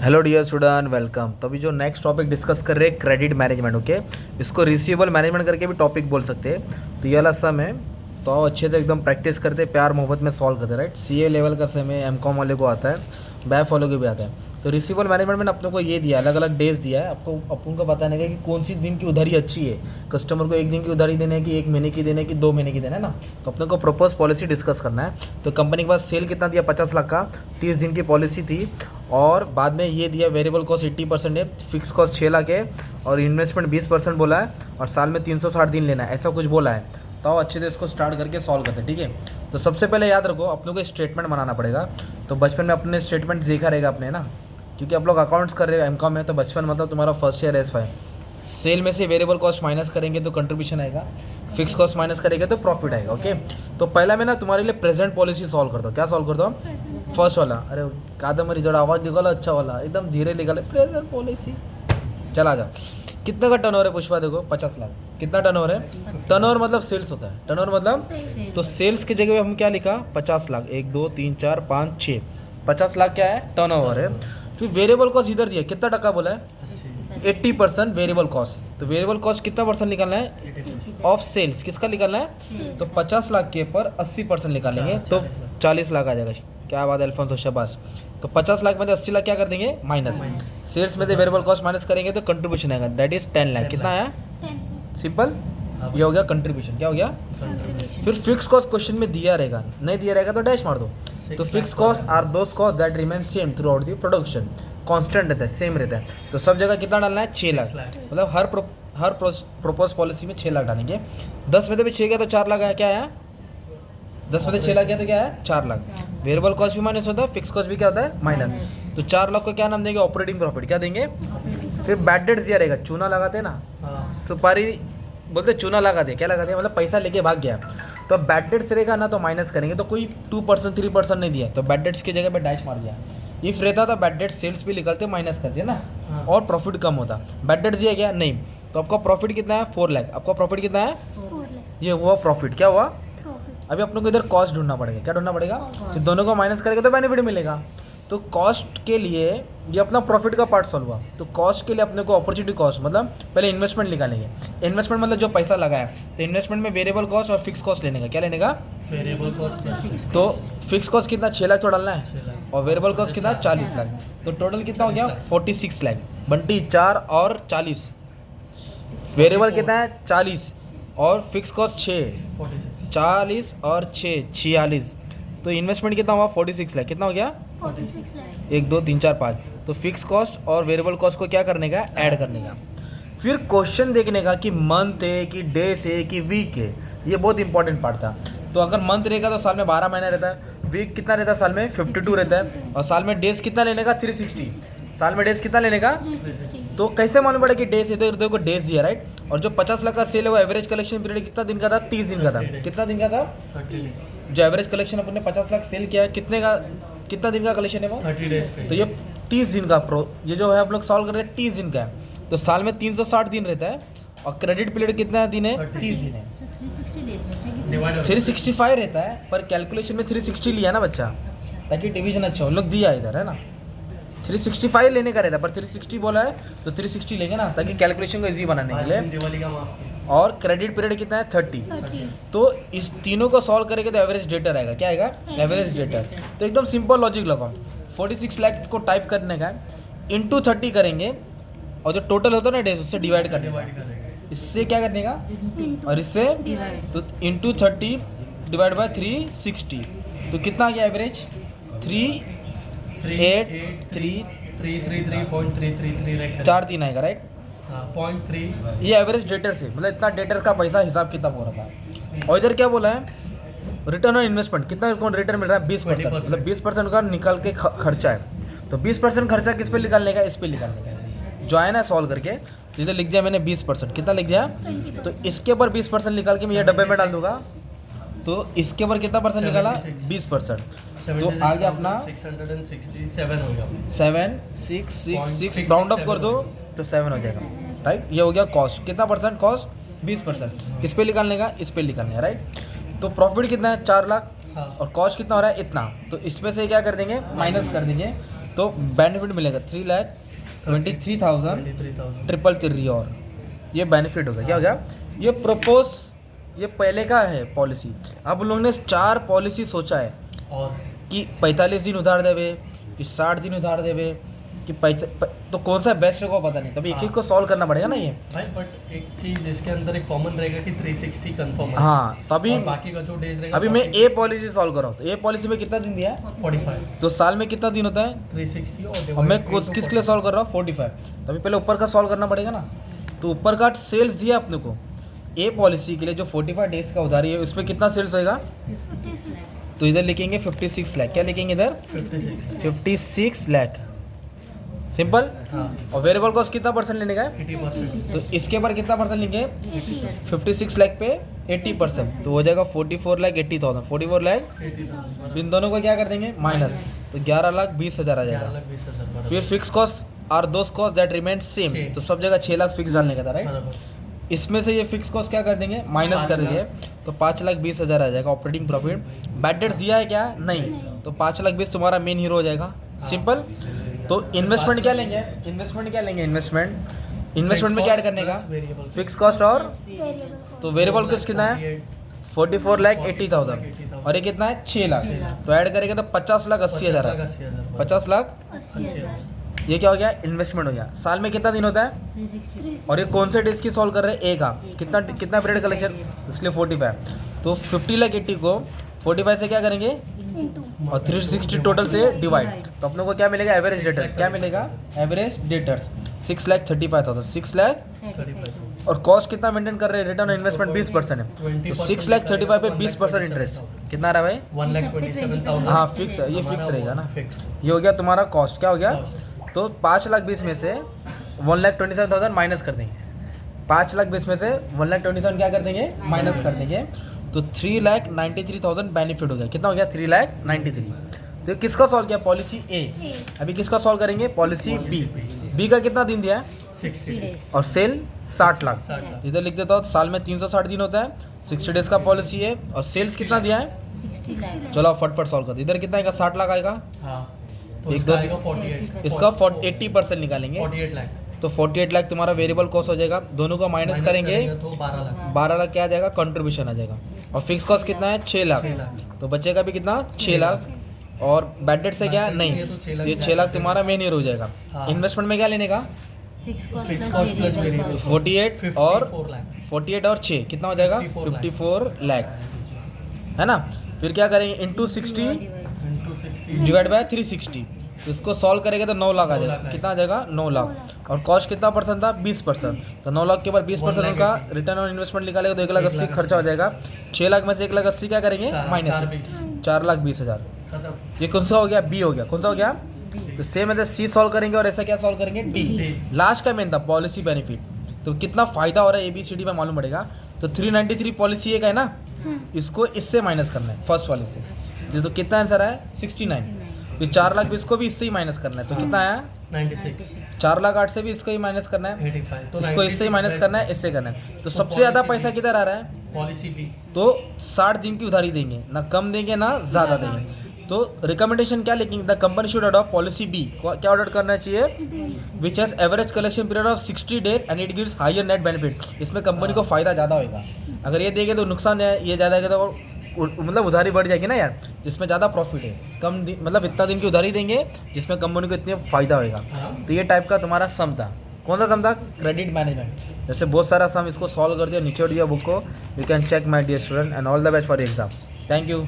Hello dear student, welcome. तो अभी जो नेक्स्ट टॉपिक डिस्कस कर रहे हैं क्रेडिट मैनेजमेंट। ओके, इसको रिसीवेबल मैनेजमेंट करके भी टॉपिक बोल सकते हैं। तो ये वाला सम है, तो अच्छे से एकदम प्रैक्टिस करते, प्यार मोहब्बत में सॉल्व करते, राइट। सीए लेवल का सम है, एमकॉम वाले को आता है, बैफ वालों को भी आता है। तो रिसीवेबल मैनेजमेंट में अपने को ये दिया, अलग अलग डेज दिया है आपको, अपन को बताने का कि कौन सी दिन की उधारी अच्छी है। कस्टमर को एक दिन की उधारी देने की, एक महीने की देने की, 2 महीने की देना है ना। तो अपने को प्रपोज पॉलिसी डिस्कस करना है। तो कंपनी के पास सेल कितना दिया, 50 लाख का, 30 दिन की पॉलिसी थी। और बाद में ये दिया वेरिएबल कॉस्ट 80% है, फिक्स कॉस्ट 6 लाख है, और इन्वेस्टमेंट 20% बोला है, और साल में 360 दिन लेना है, ऐसा कुछ बोला है। तो अच्छे से इसको स्टार्ट करके सॉल्व करते हैं, ठीक है। तो सबसे पहले याद रखो, अपने को स्टेटमेंट बनाना पड़ेगा। तो बचपन में अपने स्टेटमेंट देखा रहेगा अपने, ना, क्योंकि आप लोग अकाउंट्स कर रहे हो एमकॉम में। तो बचपन मतलब तुम्हारा फर्स्ट ईयर एस5। सेल में से वेरिएबल कॉस्ट माइनस करेंगे तो कंट्रीब्यूशन आएगा, फिक्स कॉस्ट माइनस करेंगे तो प्रॉफिट आएगा। ओके, तो पहला मैं ना तुम्हारे लिए प्रेजेंट पॉलिसी सॉल्व करता हूँ। क्या सॉल्व करता हूँ? फर्स्ट वाला। अरे कादम्बरी जोड़ा आवाज़ निकालो, अच्छा वाला, एकदम धीरे निकाले। प्रेजेंट पॉलिसी, चला जा। कितना का टर्नओवर है पुष्पा? देखो 50 लाख। कितना टर्नओवर है? टर्नओवर मतलब सेल्स होता है। टर्नओवर मतलब, तो सेल्स की जगह पे हम क्या लिखा? 50 लाख। 1 2 3 4 5 6, 50 लाख क्या है? टर्नओवर है। फिर वेरिएबल कॉस्ट इधर दिया, कितना टका बोला है? 80% वेरिएबल कॉस्ट। तो वेरिएबल कॉस्ट कितना परसेंट निकालना है? Of sales. किसका निकालना है? तो 50 लाख के पर 80% निकालेंगे तो 40 लाख आ जाएगा। क्या बात है अल्फोंसो, शाबाश। तो 50 लाख में से 80 लाख क्या कर देंगे? माइनस। सेल्स में से वेरिएबल कॉस्ट माइनस करेंगे तो कंट्रीब्यूशन आएगा, दैट इज 10 लाख। कितना आया? सिंपल। ये हो गया कंट्रीब्यूशन। क्या हो गया? फिर फिक्स कॉस्ट क्वेश्चन में दिया रहेगा, नहीं दिया रहेगा तो डैश मार दो। तो fix cost are those cost that remain same throughout the production. Constant रहता है, सेम रहता है। तो सब जगह कितना डालना है? 6 लाख। मतलब हर प्रोपोज पॉलिसी में 6 लाख डालेंगे। 10 में से 6 गया तो 4 लाख आया। क्या आया? 10 में से 6 लाख गया तो क्या है? 4 लाख। वेरिएबल कॉस्ट भी माइनस होता है, फिक्स कॉस्ट भी क्या होता है? माइनस। तो 4 लाख को क्या नाम देंगे? Operating profit. क्या देंगे? फिर बैड डेट्स दिया रहेगा। चूना लगाते हैं ना, सुपारी बोलते चूना लगा दे। क्या लगा दे? मतलब पैसा लेके भाग गया। तो बैड डेट्स रहेगा ना, तो माइनस करेंगे। तो कोई 2% 3% नहीं दिया, तो बैड डेट्स की जगह पे डैश मार दिया। इफ रहता तो बैड डेट सेल्स भी निकलते, माइनस कर दिया ना, और प्रॉफिट कम होता। बैड डेट्स दिया गया नहीं, तो आपका प्रॉफिट कितना है? 4 लाख। आपका प्रॉफिट कितना है? 4 लाख। ये हुआ प्रॉफिट। क्या हुआ? अभी अपने को इधर कॉस्ट ढूंढना पड़ेगा। क्या ढूंढना पड़ेगा? तो दोनों को माइनस करेगा तो बेनिफिट मिलेगा। तो कॉस्ट के लिए ये अपना प्रॉफिट का पार्ट सॉल्व हुआ। तो कॉस्ट के लिए अपने को अपॉर्चुनिटी कॉस्ट मतलब पहले इन्वेस्टमेंट निकालेंगे। इन्वेस्टमेंट मतलब जो पैसा लगाया, तो इन्वेस्टमेंट में वेरिएबल कॉस्ट और फिक्स कॉस्ट लेने का। क्या लेने का? Variable cost. तो फिक्स कॉस्ट कितना? 6 लाख तो डालना है, और वेरिएबल कॉस्ट कितना? 40 लाख। तो टोटल कितना हो गया? 46 लाख। बंटी 4 और 40। वेरिएबल कितना है? 40, और फिक्स कॉस्ट 6। 40 और 6 46। तो इन्वेस्टमेंट कितना हुआ? 46 लाख। कितना हो गया? 46 लाख। 1 2 3 4 5। तो फिक्स कॉस्ट और वेरिएबल कॉस्ट को क्या करने का? ऐड करने का। फिर क्वेश्चन देखने का कि मंथ है कि डेज है कि वीक है। ये बहुत इंपॉर्टेंट पार्ट था। तो अगर मंथ रहेगा तो साल में 12 महीना रहता है। वीक कितना रहता है? साल में 52 रहता है। और साल में डेज कितना लेने का? 360। साल में डेज कितना लेने का? 360। तो कैसे मालूम पड़ा कि डेज है? तो देखो डेज दिया, राइट। और जो 50 लाख का सेल है वो एवरेज कलेक्शन पीरियड कितना दिन का था? 30 दिन का था। कितना दिन का था? 30 जो एवरेज कलेक्शन अपन ने 50 लाख सेल किया है, कितने का, कितना दिन का कलेक्शन है वो? 30 डेज। तो ये 30 दिन का ये जो है आप लोग सॉल्व कर रहे हैं 30 दिन का है। तो साल में 360 दिन रहता है, और क्रेडिट पीरियड कितना दिन है? 30 दिन है। 360 डेज रहता है। 365 रहता है, पर कैलकुलेशन में 360 लिया ना बच्चा, ताकि डिवीजन अच्छा हो। लोग दिया इधर है ना, 365 लेने का रहता है, पर 360 बोला है तो 360 लेंगे ना, ताकि कैलकुलेशन को इजी बनाने के लिए। दिवाली का माफ किया। और क्रेडिट पीरियड कितना है? 30। 30। तो इस तीनों को सॉल्व करेंगे तो एवरेज डेटर आएगा। क्या आएगा? Average debtor. तो एकदम सिंपल लॉजिक लगाओ। 46 लाख को टाइप करने का है, इंटू 30 करेंगे, और जो टोटल होता है ना डेज, उससे डिवाइड करने का। डिवाइड करेंगे। इससे क्या करने का? Into और इससे divide। तो इंटू 30 डिवाइड बाय 360। तो कितना आ गया एवरेज? 3833 333.333 4 3 आएगा, राइट। हाँ 0.3। ये एवरेज डेटर से, मतलब इतना डेटर का पैसा हिसाब किताब हो रहा था। और इधर क्या बोला है? रिटर्न ऑन इन्वेस्टमेंट कितना रिटर्न मिल रहा है? 20%। मतलब 20% का निकाल के खर्चा है। तो 20% खर्चा किस पे निकालने का? इस पे निकालने का। जो है ना सॉल्व करके इधर लिख दिया मैंने 20%। कितना लिख दिया? 20%। तो इसके ऊपर 20% निकाल के मैं ये डब्बे में डाल दूंगा। तो इसके ऊपर कितना परसेंट निकाला? 20%। तो आ गया अपना 667 हो गया। 7666 राउंड ऑफ कर दो तो 7 हो जाएगा, राइट। ये हो गया कॉस्ट। कितना परसेंट कॉस्ट? 20%। किस पे निकालने का? इस पे निकालने का, राइट। तो प्रॉफिट कितना है? 4 लाख। हाँ। और कॉस्ट कितना हो रहा है? इतना। तो इसमें से क्या कर देंगे? माइनस कर देंगे। तो बेनिफिट मिलेगा 3,23,000 23,000 ट्रिपल तिर्री और ये बेनिफिट होगा। क्या हो गया? ये प्रपोज ये पहले का है पॉलिसी। अब उन लोगों ने 4 पॉलिसी सोचा है और कि 45 दिन उधार देवे, कि 60 दिन उधार देवे, कि तो कौन सा बेस्ट होगा पता नहीं, तभी एक एक को सॉल्व करना पड़ेगा ना ये। भाई बट एक चीज इसके अंदर एक कॉमन रहेगा कि 360 कंफर्म है। हाँ, तो अभी और बाकी का जो डेज रहेगा अभी मैं ए पॉलिसी सॉल्व कर रहा हूँ। तो ए पॉलिसी में कितना दिन दिया है? 45 तो साल में कितना दिन होता है? 360 और अब मैं किसके लिए सॉल्व कर रहा हूँ? 45। तो अभी पहले ऊपर का सॉल्व करना पड़ेगा ना। तो ऊपर का सेल्स दिया अपने को ए पॉलिसी के लिए जो 45 डेज का उधारी है, उसमें कितना सेल्स होएगा? 56 तो इधर लिखेंगे 56 लाख। क्या लिखेंगे इधर? 56 लाख। सिंपल। हाँ और वेरिएबल कॉस्ट कितना परसेंट लेने का है? 80%। तो इसके ऊपर कितना परसेंट लेंगे? 80%। 56 लाख पे 80%, तो हो जाएगा 44,80,000। 44 लाख 80,000 इन दोनों को क्या कर देंगे? माइनस। तो 11,20,000 आ जाएगा। 11,20,000 बराबर। फिर फिक्स कॉस्ट और those cost that remain same, Same। तो सब जगह 6 लाख फिक्स डालने का था, राइट? बराबर। इसमें से ये फिक्स कॉस्ट क्या कर देंगे? माइनस 5 कर देंगे। लाख। तो 5,20,000 आ जाएगा ऑपरेटिंग प्रॉफिट। बैड डेट्स दिया है क्या? नहीं। तो 5,20,000 तुम्हारा मेन हीरो हो जाएगा। सिंपल। तो इन्वेस्टमेंट क्या लेंगे? इन्वेस्टमेंट में क्या ऐड करने का? फिक्स कॉस्ट और तो वेरिएबल कॉस्ट कितना है? 44,80,000 और ये कितना है? 6 लाख। तो ऐड करेंगे तो 50,80,000 है। 50 लाख 80,000 ये क्या हो गया? इन्वेस्टमेंट हो गया। साल में कितना दिन होता है? 360 और ये कौन से डेज की सॉल्व कर रहे हैं? ए का। कितना पीरियड कलेक्शन? इसलिए 45। तो 50,80,000 को 45 से क्या करेंगे? into और 360 टोटल से डिवाइड। तो अपने को क्या मिलेगा? Average debtors. क्या मिलेगा? Average debtors 6,35,000। 35,000 और कॉस्ट कितना मेंटेन कर रहे हैं? रिटर्न ऑन इन्वेस्टमेंट 20% है। तो 6,35,000 पे 20% इंटरेस्ट कितना रहा भाई? 1,27,000। हाँ फिक्स है, ये फिक्स रहेगा ना। ये हो गया तुम्हारा कॉस्ट। क्या हो गया? तो 5,20,000 में से 1,27,000 माइनस कर देंगे। 5,20,000 में से 1,27,000 क्या कर देंगे? माइनस कर देंगे। तो 3,93,000 बेनिफिट हो गया। कितना हो गया? 3,93,000। तो किसका सॉल्व किया? Policy A. अभी किसका सॉल्व करेंगे? Policy B. बी का कितना दिन दिया है? 60 days और सेल 60 लाख। 60 लाख। इधर लिख देता हूँ, साल में 360 दिन होता है, 60 डेज का पॉलिसी है। और सेल्स कितना दिया है? 60 lakhs चलो आप फटफट सॉल्व कर दो। इधर कितना आएगा? 60 लाख आएगा। हाँ तो एक, इसका दो, आएगा 48 इसका 80% निकालेंगे 48 लाख तो 48 लाख तुम्हारा वेरिएबल कॉस्ट हो जाएगा। दोनों को माइनस करेंगे तो 12 लाख 12 लाख क्या आ जाएगा? कंट्रीब्यूशन आ जाएगा। और फिक्स कॉस्ट कितना है? 6 लाख। 6 लाख। तो बचेगा भी कितना? 6 लाख। और बैड डेट से क्या? Bad debt नहीं। से ये तो 6 लाख ये 6 लाख तुम्हारा मेन ईयर हो जाएगा। हाँ। इन्वेस्टमेंट में क्या लेने का? fixed cost Fixed plus cost plus variable variable cost 48 और 54 लाख 48 और 6 कितना हो जाएगा? 54 लाख, है ना। फिर क्या करेंगे? Into 60 divide into 60 divide by 360। तो इसको सॉल्व करेंगे तो 9 लाख आ 9 जाएगा। लाख कितना आ जाएगा? 9 लाख। और कॉस्ट कितना परसेंट था? 20%। तो 9 लाख के ऊपर 20% उनका रिटर्न ऑन इन्वेस्टमेंट निकालेगा तो 1,80,000 खर्चा हो जाएगा। 6 लाख में से 1,80,000 क्या करेंगे? माइनस 4,20,000। खत्म ये कौन सा हो गया? बी हो गया। कौन सा हो गया? तो सेम है, सी सॉल्व करेंगे और ऐसा क्या सॉल्व करेंगे? डी। D। लास्ट का मेन था पॉलिसी बेनिफिट। तो कितना फायदा हो रहा है ABCD में मालूम पड़ेगा। तो 393 पॉलिसी एक है ना, इसको इससे माइनस करना है फर्स्ट वाले से। तो कितना आंसर आया? 69। फिर 4,20,000 इसको भी इससे ही माइनस करना है। तो कितना आया? 96 4,08,000 से भी इसको ही माइनस करना है। 85 तो इसको इससे ही माइनस करना है, इससे करना है। तो सबसे ज़्यादा पैसा किधर आ रहा है? पॉलिसी बी तो 60 दिन की उधारी देंगे, ना कम देंगे ना ज़्यादा देंगे। तो रिकमेंडेशन क्या लिखेंगे? The company should adopt policy B. क्या ऑर्डर करना चाहिए? Which has average collection period of 60 days and it gives higher net benefit. इसमें कंपनी को फायदा ज़्यादा होगा। अगर ये देंगे तो नुकसान है, ये ज़्यादा है तो मतलब उधारी बढ़ जाएगी ना यार, जिसमें ज़्यादा प्रॉफिट है। मतलब इतना दिन की उधारी देंगे जिसमें कंपनी को इतने फायदा होगा। तो ये टाइप का तुम्हारा सम था। कौन सा सम था? Credit management. जैसे बहुत सारा सम इसको सॉल्व कर दिया, निचोड़ दिया बुक को। You can check my dear student and all the best for exam. Thank you.